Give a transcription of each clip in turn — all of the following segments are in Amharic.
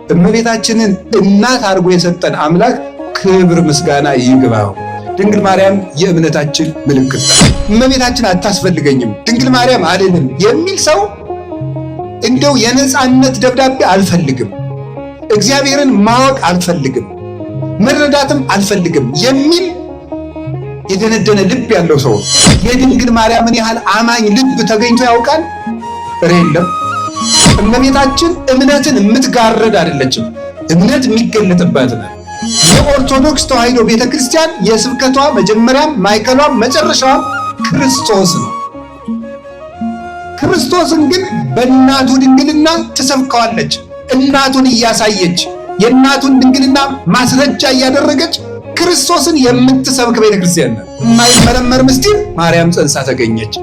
እመቤታችንን እናት አድርጎ የሰጠን አምላክ ክብር ምስጋና ይግባው። ድንግል ማርያም የእምነታችን ምልክት ናት። እመቤታችን አታስፈልገኝም፣ ድንግል ማርያም አልልም የሚል ሰው እንደው የነፃነት ደብዳቤ አልፈልግም፣ እግዚአብሔርን ማወቅ አልፈልግም፣ መረዳትም አልፈልግም የሚል የደነደነ ልብ ያለው ሰው። የድንግል ማርያምን ያህል አማኝ ልብ ተገኝቶ ያውቃል? የለም። እመቤታችን እምነትን የምትጋረድ አይደለችም፣ እምነት የሚገለጥባት ነው። የኦርቶዶክስ ተዋሕዶ ቤተክርስቲያን የስብከቷ መጀመሪያም ማዕከሏም መጨረሻዋም ክርስቶስ ነው። ክርስቶስን ግን በእናቱ ድንግልና ትሰብከዋለች። እናቱን እያሳየች የእናቱን ድንግልና ማስረጃ እያደረገች ክርስቶስን የምትሰብክ ቤተክርስቲያን ነው። የማይመረመር ምስጢር ማርያም ጸንሳ ተገኘች።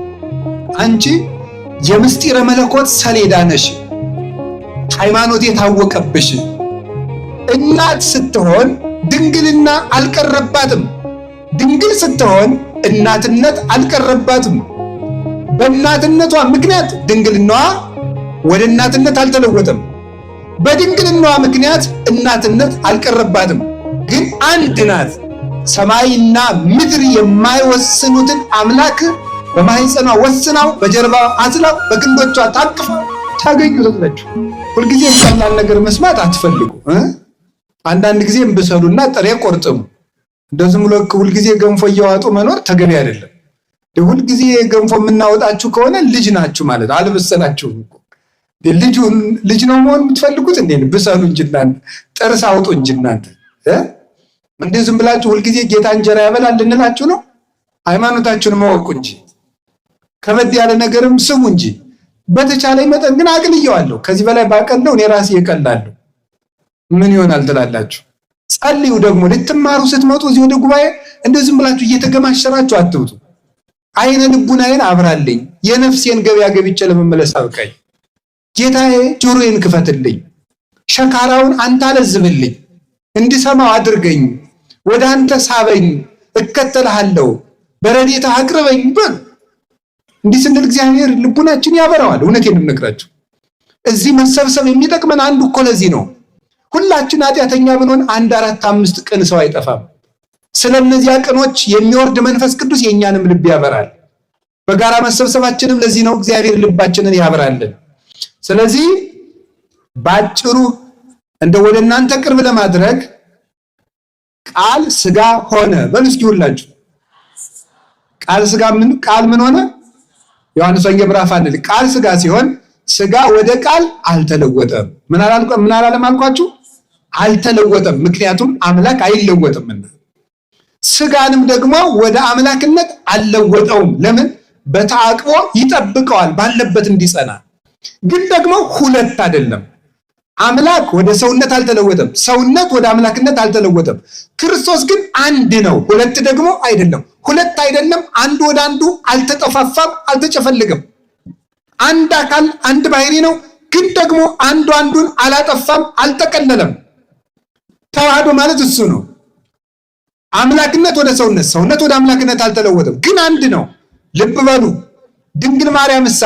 አንቺ የምስጢረ መለኮት ሰሌዳ ነሽ፣ ሃይማኖት የታወቀብሽ። እናት ስትሆን ድንግልና አልቀረባትም፣ ድንግል ስትሆን እናትነት አልቀረባትም። በእናትነቷ ምክንያት ድንግልናዋ ወደ እናትነት አልተለወጠም። በድንግልናዋ ምክንያት እናትነት አልቀረባትም። ግን አንድ ናት። ሰማይና ምድር የማይወስኑትን አምላክ በማህፀኗ ወስናው በጀርባዋ አዝላው በግንዶቿ ታቅፋ ታገኙታላችሁ። ሁልጊዜ ቀላል ነገር መስማት አትፈልጉ። አንዳንድ ጊዜ ብሰሉና ጥሬ ቆርጥሙ። እንደዚህ ብሎ ሁልጊዜ ገንፎ እያዋጡ መኖር ተገቢ አይደለም። ሁልጊዜ ገንፎ የምናወጣችሁ ከሆነ ልጅ ናችሁ ማለት አልበሰላችሁም እኮ። ልጅ ነው መሆን የምትፈልጉት እንዴ? ብሰሉ እንጂ እናንተ ጥርስ አውጡ እንጂ እናንተ እንዴ ዝም ብላችሁ ሁልጊዜ ጌታ እንጀራ ያበላል ልንላችሁ ነው? ሃይማኖታችሁን ማወቁ እንጂ ከበድ ያለ ነገርም ስሙ እንጂ። በተቻለ መጠን ግን አቅልየዋለሁ። ከዚህ በላይ ባቀለው እኔ ራሴ እቀላለሁ። ምን ይሆናል ትላላችሁ? ጸልዩ። ደግሞ ልትማሩ ስትመጡ እዚህ ወደ ጉባኤ እንደው ዝም ብላችሁ እየተገማሸራችሁ አትውጡ። አይነ ልቡናዬን አብራልኝ፣ የነፍሴን ገበያ ገብቼ ለመመለስ አብቃኝ። ጌታዬ ጆሮዬን ክፈትልኝ፣ ሸካራውን አንተ አለዝብልኝ፣ እንድሰማው አድርገኝ፣ ወደ አንተ ሳበኝ፣ እከተልሃለሁ፣ በረድኤትህ አቅርበኝ በሉ። እንዲህ ስንል እግዚአብሔር ልቡናችን ያበራዋል። እውነቴን ነው የምነግራችሁ። እዚህ መሰብሰብ የሚጠቅመን አንዱ እኮ ለዚህ ነው። ሁላችን ኃጢአተኛ ብንሆን 1፣ 4፣ 5 ቅን ሰው አይጠፋም። ስለነዚያ ቅኖች የሚወርድ መንፈስ ቅዱስ የእኛንም ልብ ያበራል። በጋራ መሰብሰባችንም ለዚህ ነው። እግዚአብሔር ልባችንን ያበራልን። ስለዚህ ባጭሩ እንደ ወደ እናንተ ቅርብ ለማድረግ ቃል ስጋ ሆነ በሉ እስኪ ሁላችሁ። ቃል ምን ሆነ? ዮሐንስ ወንጌል ምዕራፍ 1 ቃል ስጋ ሲሆን ስጋ ወደ ቃል አልተለወጠም። ምን አላለም አልኳችሁ? አልተለወጠም። ምክንያቱም አምላክ አይለወጥምና። ስጋንም ደግሞ ወደ አምላክነት አልለወጠውም። ለምን? በተአቅቦ ይጠብቀዋል ባለበት እንዲጸና። ግን ደግሞ ሁለት አይደለም። አምላክ ወደ ሰውነት አልተለወጠም፣ ሰውነት ወደ አምላክነት አልተለወጠም። ክርስቶስ ግን አንድ ነው፣ ሁለት ደግሞ አይደለም። ሁለት አይደለም፣ አንዱ ወደ አንዱ አልተጠፋፋም፣ አልተጨፈልግም። አንድ አካል አንድ ባህሪ ነው፣ ግን ደግሞ አንዱ አንዱን አላጠፋም፣ አልጠቀለለም። ተዋህዶ ማለት እሱ ነው። አምላክነት ወደ ሰውነት፣ ሰውነት ወደ አምላክነት አልተለወጠም፣ ግን አንድ ነው። ልብ በሉ። ድንግል ማርያም እሳ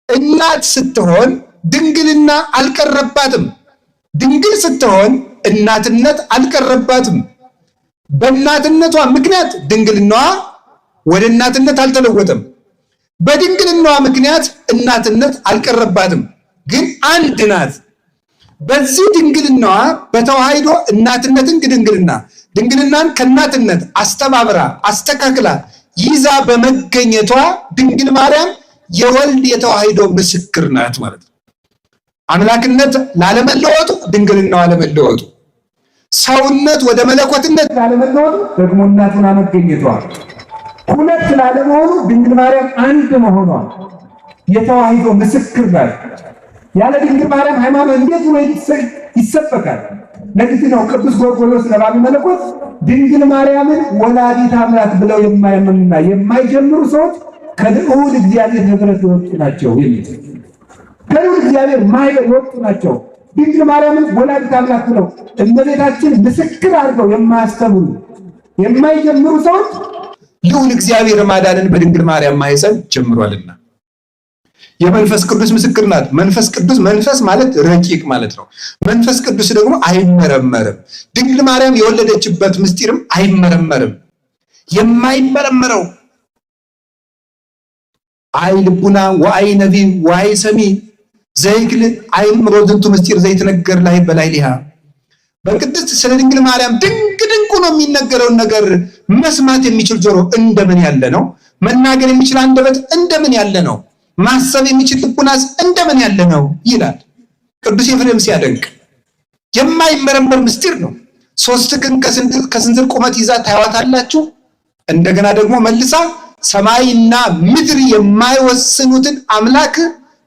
እናት ስትሆን ድንግልና አልቀረባትም። ድንግል ስትሆን እናትነት አልቀረባትም። በእናትነቷ ምክንያት ድንግልናዋ ወደ እናትነት አልተለወጠም። በድንግልናዋ ምክንያት እናትነት አልቀረባትም፣ ግን አንድ ናት። በዚህ ድንግልናዋ በተዋሕዶ እናትነትን ድንግልናን ከእናትነት አስተባብራ አስተካክላ ይዛ በመገኘቷ ድንግል ማርያም የወልድ የተዋሕዶ ምስክር ናት ማለት ነው። አምላክነት ላለመለወጡ፣ ድንግልናዋ ላለመለወጡ፣ ሰውነት ወደ መለኮትነት ላለመለወጡ ደግሞ እናቱን መገኘቷ፣ ሁለት ላለመሆኑ ድንግል ማርያም አንድ መሆኗ የተዋሕዶ ምስክር ናት። ያለ ድንግል ማርያም ሃይማኖት እንዴት ብሎ ይሰበካል? ለዚህ ነው ቅዱስ ጎርጎርዮስ ለባቢ መለኮት ድንግል ማርያምን ወላዲተ አምላክ ብለው የማያምኑና የማይጀምሩ ሰዎች ከልዑል እግዚአብሔር ንብረት የወጡ ናቸው የሚል ከልዑል እግዚአብሔር ማይበር የወጡ ናቸው። ድንግል ማርያምን ወላዲተ አምላክ ብለው እመቤታችን ምስክር አድርገው የማያስተምሩ የማይጀምሩ ሰዎች ልዑል እግዚአብሔር ማዳንን በድንግል ማርያም ማኅፀን ጀምሯልና የመንፈስ ቅዱስ ምስክር ናት። መንፈስ ቅዱስ መንፈስ ማለት ረቂቅ ማለት ነው። መንፈስ ቅዱስ ደግሞ አይመረመርም። ድንግል ማርያም የወለደችበት ምስጢርም አይመረመርም። የማይመረመረው አይ ልቡና ወአይ ነቢብ ወአይ ሰሚ ዘይክል አይምሮ ዝንቱ ምስጢር ዘይትነገር ላይ በላይ ሊሃ በቅድስት ስለ ድንግል ማርያም ድንቅ ነው የሚነገረውን ነገር መስማት የሚችል ጆሮ እንደምን ያለ ነው? መናገር የሚችል አንደበት እንደምን ያለ ነው? ማሰብ የሚችል ልቡናስ እንደምን ያለ ነው ይላል ቅዱስ ኤፍሬም ሲያደንቅ። የማይመረመር ምስጢር ነው። 3 ክንድ ከስንዝር ቁመት ይዛ ታያዋታላችሁ። እንደገና ደግሞ መልሳ ሰማይና ምድር የማይወስኑትን አምላክ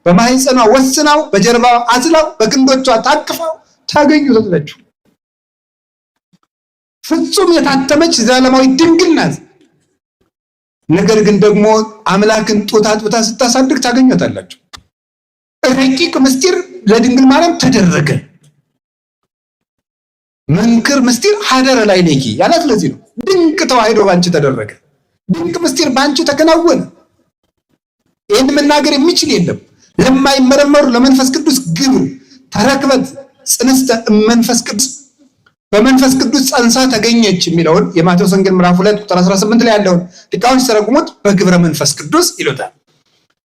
በማህፀኗ ወስናው በጀርባዋ አዝላው በክንዶቿ ታቅፋው ታገኙታላችሁ። ፍጹም የታተመች ዘላለማዊ ድንግል ናት። ነገር ግን ደግሞ አምላክን ጡት አጥብታ ስታሳድግ ታገኙታላችሁ። ረቂቅ ምስጢር ለድንግል ማርያም ተደረገ። መንክር ምስጢር ሀደረ ላይ ለኪ ያላት ለዚህ ነው። ድንቅ ተዋህዶ ባንቺ ተደረገ። ድንቅ ምስጢር ባንቺ ተከናወነ። ይህን መናገር የሚችል የለም። ለማይመረመሩ ለመንፈስ ቅዱስ ግብር ተረክበት ጽንስተ መንፈስ ቅዱስ በመንፈስ ቅዱስ ጸንሳ ተገኘች የሚለውን የማቴዎስ ወንጌል ምዕራፍ 2 ቁጥር 18 ላይ ያለውን ሊቃውንት ሲተረጉሙት በግብረ መንፈስ ቅዱስ ይሉታል።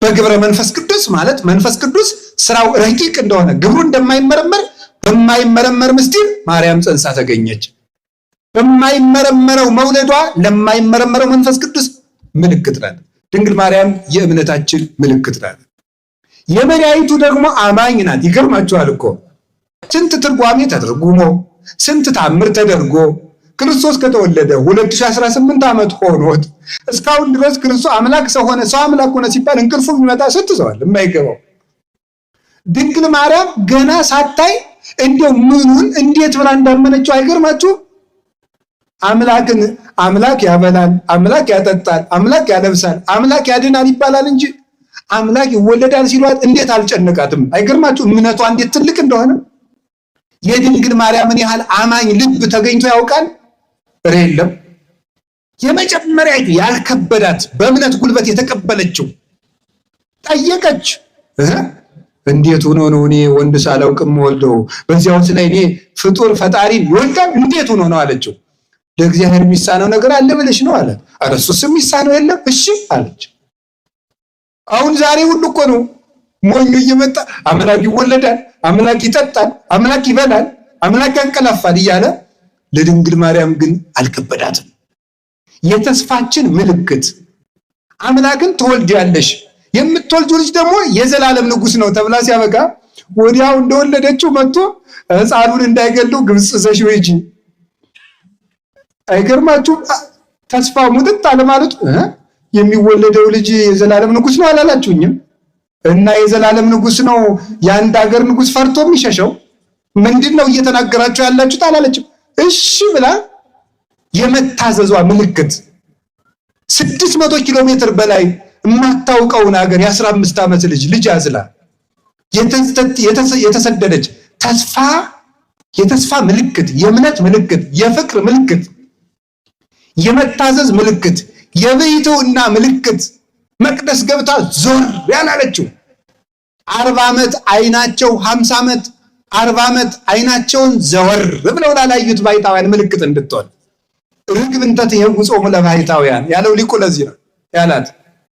በግብረ መንፈስ ቅዱስ ማለት መንፈስ ቅዱስ ስራው ረቂቅ እንደሆነ ግብሩ እንደማይመረመር በማይመረመር ምስጢር ማርያም ጸንሳ ተገኘች። በማይመረመረው መውለዷ ለማይመረመረው መንፈስ ቅዱስ ምልክት ናት። ድንግል ማርያም የእምነታችን ምልክት ናት። የመሪያይቱ ደግሞ አማኝ ናት። ይገርማችኋል እኮ ስንት ትርጓሜ ተተርጉሞ ስንት ታምር ተደርጎ ክርስቶስ ከተወለደ 2018 ዓመት ሆኖት እስካሁን ድረስ ክርስቶስ አምላክ ሰው ሆነ፣ ሰው አምላክ ሆነ ሲባል እንቅልፉ የሚመጣ ስንት ሰው አለ የማይገባው። ድንግል ማርያም ገና ሳታይ እንደው ምኑን እንዴት ብላ እንዳመነችው አይገርማችሁም? አምላክን አምላክ ያበላል፣ አምላክ ያጠጣል፣ አምላክ ያለብሳል፣ አምላክ ያድናል ይባላል እንጂ አምላክ ይወለዳል ሲሏት እንዴት አልጨነቃትም? አይገርማችሁም? እምነቷ እንዴት ትልቅ እንደሆነ። የድንግል ማርያምን ያህል አማኝ ልብ ተገኝቶ ያውቃል? የለም። የመጀመሪያ ያልከበዳት በእምነት ጉልበት የተቀበለችው ጠየቀች። እንዴት ሆኖ ነው እኔ ወንድ ሳላውቅም ወልደው በዚያውስ ላይ እኔ ፍጡር ፈጣሪን ይወልዳል እንዴት ሆኖ ነው አለችው። ለእግዚአብሔር የሚሳነው ነገር አለ ብለሽ ነው አለ። ኧረ እሱስ የሚሳነው የለም እሺ አለች። አሁን ዛሬ ሁሉ እኮ ነው ሞኙ እየመጣ አምላክ ይወለዳል፣ አምላክ ይጠጣል፣ አምላክ ይበላል፣ አምላክ ያንቀላፋል እያለ ለድንግል ማርያም ግን አልከበዳትም። የተስፋችን ምልክት አምላክን ትወልጃለሽ፣ የምትወልጂው ልጅ ደግሞ የዘላለም ንጉሥ ነው ተብላ ሲያበቃ ወዲያው እንደወለደችው መጥቶ ሕፃኑን እንዳይገሉ ግብፅ ዘሽው ሂጂ። አይገርማችሁም? ተስፋ ሙጥጥ አለማለቱ የሚወለደው ልጅ የዘላለም ንጉሥ ነው አላላችሁኝም? እና የዘላለም ንጉሥ ነው የአንድ ሀገር ንጉሥ ፈርቶ የሚሸሸው ምንድን ነው እየተናገራችሁ ያላችሁት አላለችም። እሺ ብላ የመታዘዟ ምልክት 600 ኪሎ ሜትር በላይ የማታውቀውን ሀገር የ15 ዓመት ልጅ አዝላ የተሰደደች የተስፋ ምልክት፣ የእምነት ምልክት፣ የፍቅር ምልክት፣ የመታዘዝ ምልክት፣ የብሕትውና ምልክት መቅደስ ገብታ ዞር ያላለችው 40 ዓመት አይናቸው 50 ዓመት 40 ዓመት አይናቸውን ዘወር ብለው ላላዩት ባሕታውያን ምልክት እንድትሆን ርግብ እንተ ትኄውጾሙ ለባሕታውያን ያለው ሊቁ ለዚህ ነው ያላት።